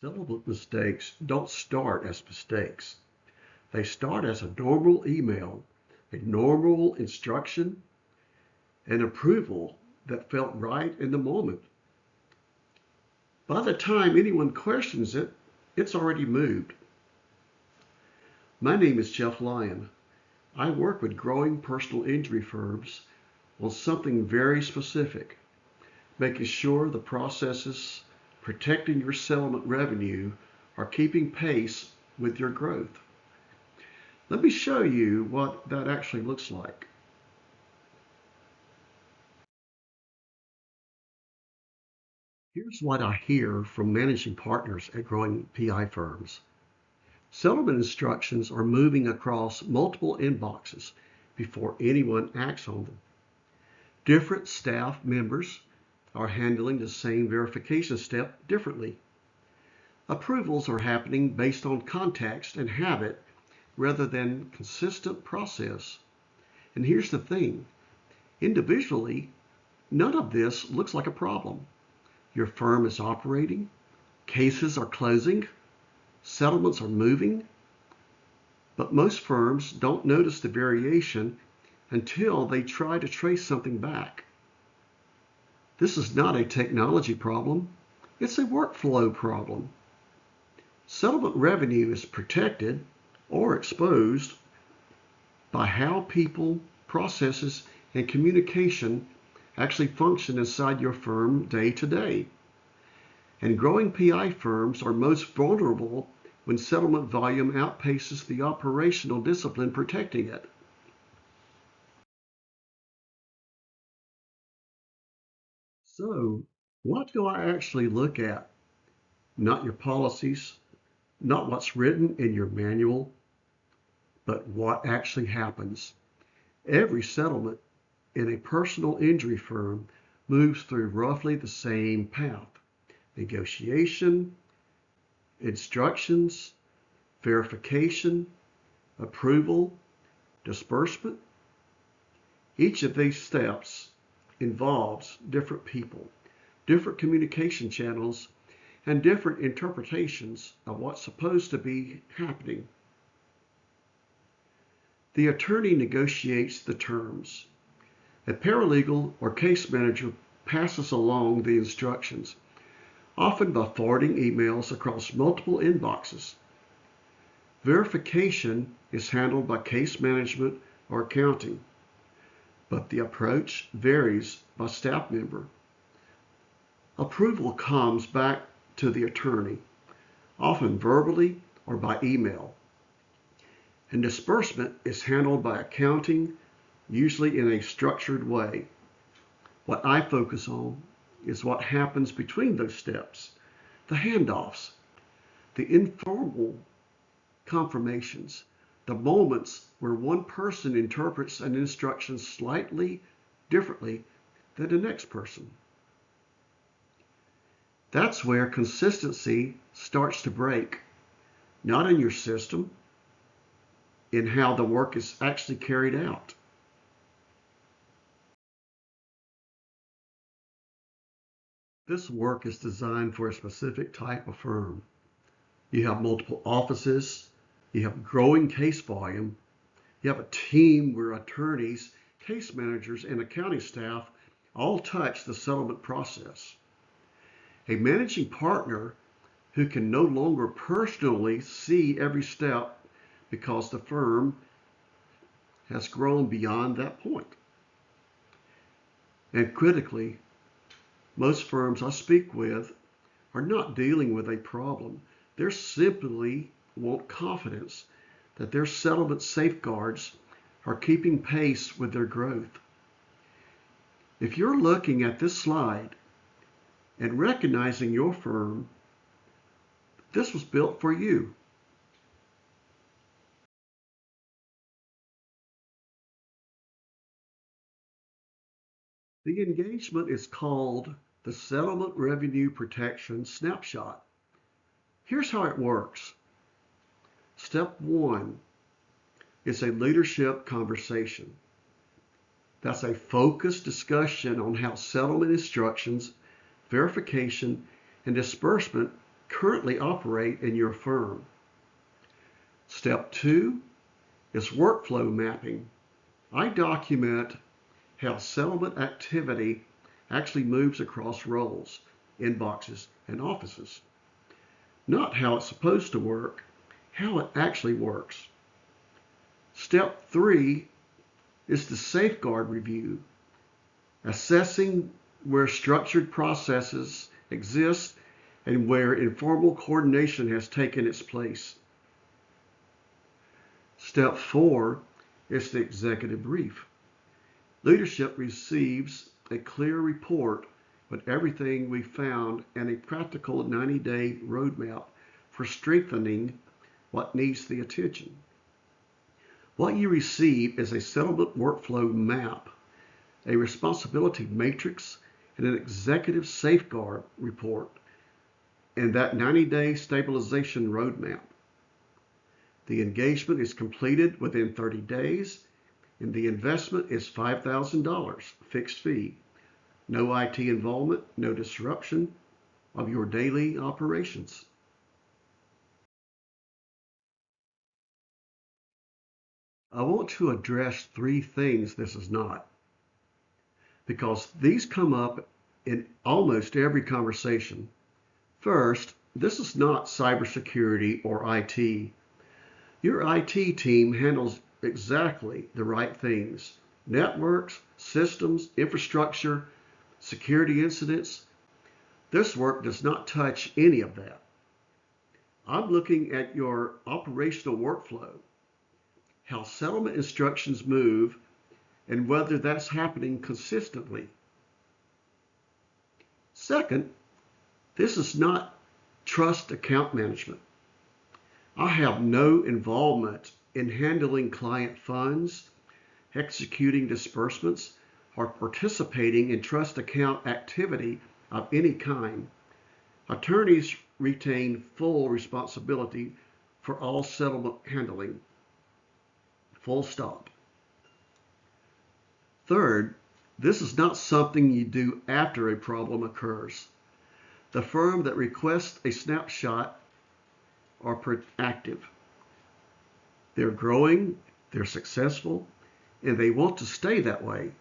Settlement mistakes don't start as mistakes. They start as a normal email, a normal instruction, an approval that felt right in the moment. By the time anyone questions it, it's already moved. My name is Jeff Lyon. I work with growing personal injury firms on something very specific, making sure the processes protecting your settlement revenue are keeping pace with your growth. Let me show you what that actually looks like. Here's what I hear from managing partners at growing PI firms. Settlement instructions are moving across multiple inboxes before anyone acts on them. Different staff members are handling the same verification step differently. Approvals are happening based on context and habit rather than consistent process. And here's the thing, individually, none of this looks like a problem. Your firm is operating, cases are closing, settlements are moving, but most firms don't notice the variation until they try to trace something back. This is not a technology problem, it's a workflow problem. Settlement revenue is protected or exposed by how people, processes, and communication actually function inside your firm day to day. And growing PI firms are most vulnerable when settlement volume outpaces the operational discipline protecting it. So, what do I actually look at? Not your policies, not what's written in your manual, but what actually happens. Every settlement in a personal injury firm moves through roughly the same path. Negotiation, instructions, verification, approval, disbursement. Each of these steps involves different people, different communication channels, and different interpretations of what's supposed to be happening. The attorney negotiates the terms. A paralegal or case manager passes along the instructions, often by forwarding emails across multiple inboxes. Verification is handled by case management or accounting, but the approach varies by staff member. Approval comes back to the attorney, often verbally or by email. And disbursement is handled by accounting, usually in a structured way. What I focus on is what happens between those steps, the handoffs, the informal confirmations, the moments where one person interprets an instruction slightly differently than the next person. That's where consistency starts to break, not in your system, in how the work is actually carried out. This work is designed for a specific type of firm. You have multiple offices, you have growing case volume, you have a team where attorneys, case managers, and accounting staff all touch the settlement process. A managing partner who can no longer personally see every step because the firm has grown beyond that point. And critically, most firms I speak with are not dealing with a problem. They simply want confidence that their settlement safeguards are keeping pace with their growth. If you're looking at this slide and recognizing your firm, this was built for you. The engagement is called the Settlement Revenue Protection Snapshot. Here's how it works. Step 1 is a leadership conversation. That's a focused discussion on how settlement instructions, verification, and disbursement currently operate in your firm. Step 2 is workflow mapping. I document how settlement activity actually moves across roles, inboxes, and offices. Not how it's supposed to work, how it actually works. Step 3 is the safeguard review, assessing where structured processes exist and where informal coordination has taken its place. Step 4 is the executive brief. Leadership receives a clear report with everything we found and a practical 90-day roadmap for strengthening what needs the attention. What you receive is a settlement workflow map, a responsibility matrix, and an executive safeguard report, and that 90-day stabilization roadmap. The engagement is completed within 30 days, and the investment is $5,000 fixed fee. No IT involvement, no disruption of your daily operations. I want to address 3 things this is not, because these come up in almost every conversation. First, this is not cybersecurity or IT. Your IT team handles exactly the right things: networks, systems, infrastructure, security incidents. This work does not touch any of that. I'm looking at your operational workflow, how settlement instructions move, and whether that's happening consistently. Second, this is not trust account management. I have no involvement in handling client funds, executing disbursements, or participating in trust account activity of any kind. Attorneys retain full responsibility for all settlement handling. Full stop. Third, this is not something you do after a problem occurs. The firm that requests a snapshot are proactive. They're growing, they're successful, and they want to stay that way.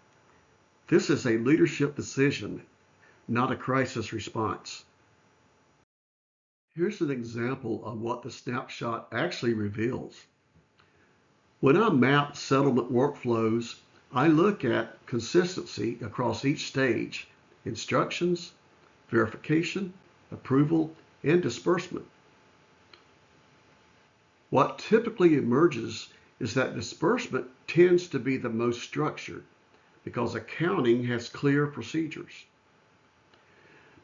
This is a leadership decision, not a crisis response. Here's an example of what the snapshot actually reveals. When I map settlement workflows, I look at consistency across each stage: instructions, verification, approval, and disbursement. What typically emerges is that disbursement tends to be the most structured because accounting has clear procedures.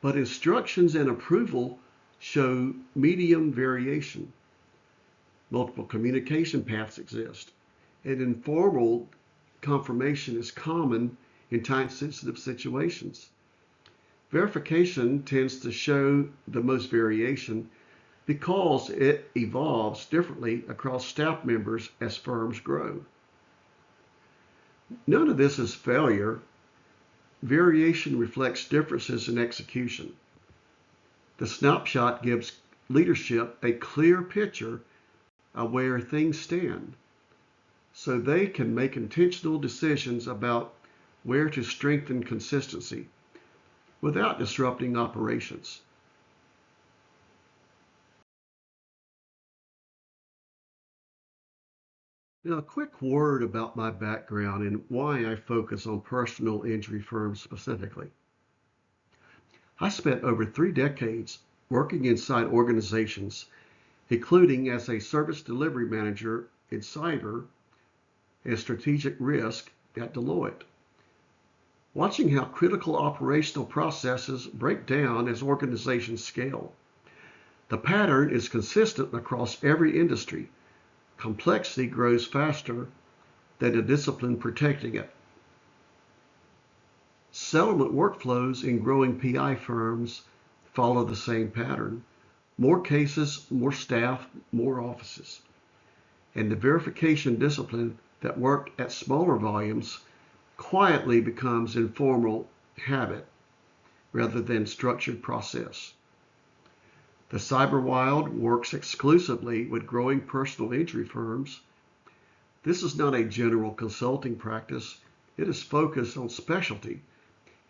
But instructions and approval show medium variation. Multiple communication paths exist, and informal confirmation is common in time-sensitive situations. Verification tends to show the most variation because it evolves differently across staff members as firms grow. None of this is failure. Variation reflects differences in execution. The snapshot gives leadership a clear picture of where things stand, so they can make intentional decisions about where to strengthen consistency without disrupting operations. Now, a quick word about my background and why I focus on personal injury firms specifically. I spent over 3 decades working inside organizations, including as a service delivery manager in cyber and strategic risk at Deloitte, watching how critical operational processes break down as organizations scale. The pattern is consistent across every industry. Complexity grows faster than the discipline protecting it. Settlement workflows in growing PI firms follow the same pattern: more cases, more staff, more offices. And the verification discipline that worked at smaller volumes quietly becomes informal habit rather than structured process. The CyberWild works exclusively with growing personal injury firms. This is not a general consulting practice. It is focused on specialty,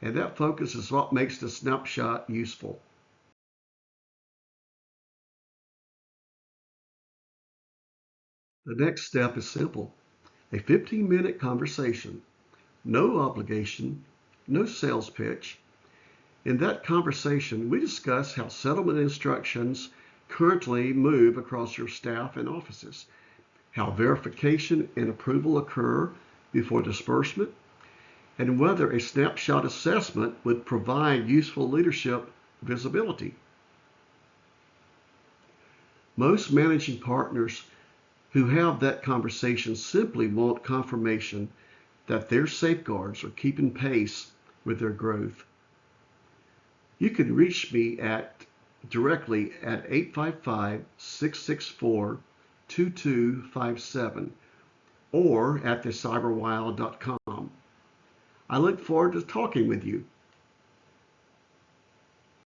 and that focus is what makes the snapshot useful. The next step is simple. A 15-minute conversation. No obligation, no sales pitch. In that conversation, we discuss how settlement instructions currently move across your staff and offices, how verification and approval occur before disbursement, and whether a snapshot assessment would provide useful leadership visibility. Most managing partners who have that conversation simply want confirmation that their safeguards are keeping pace with their growth. You can reach me directly at 855-664-2257 or at thecyberwild.com. I look forward to talking with you.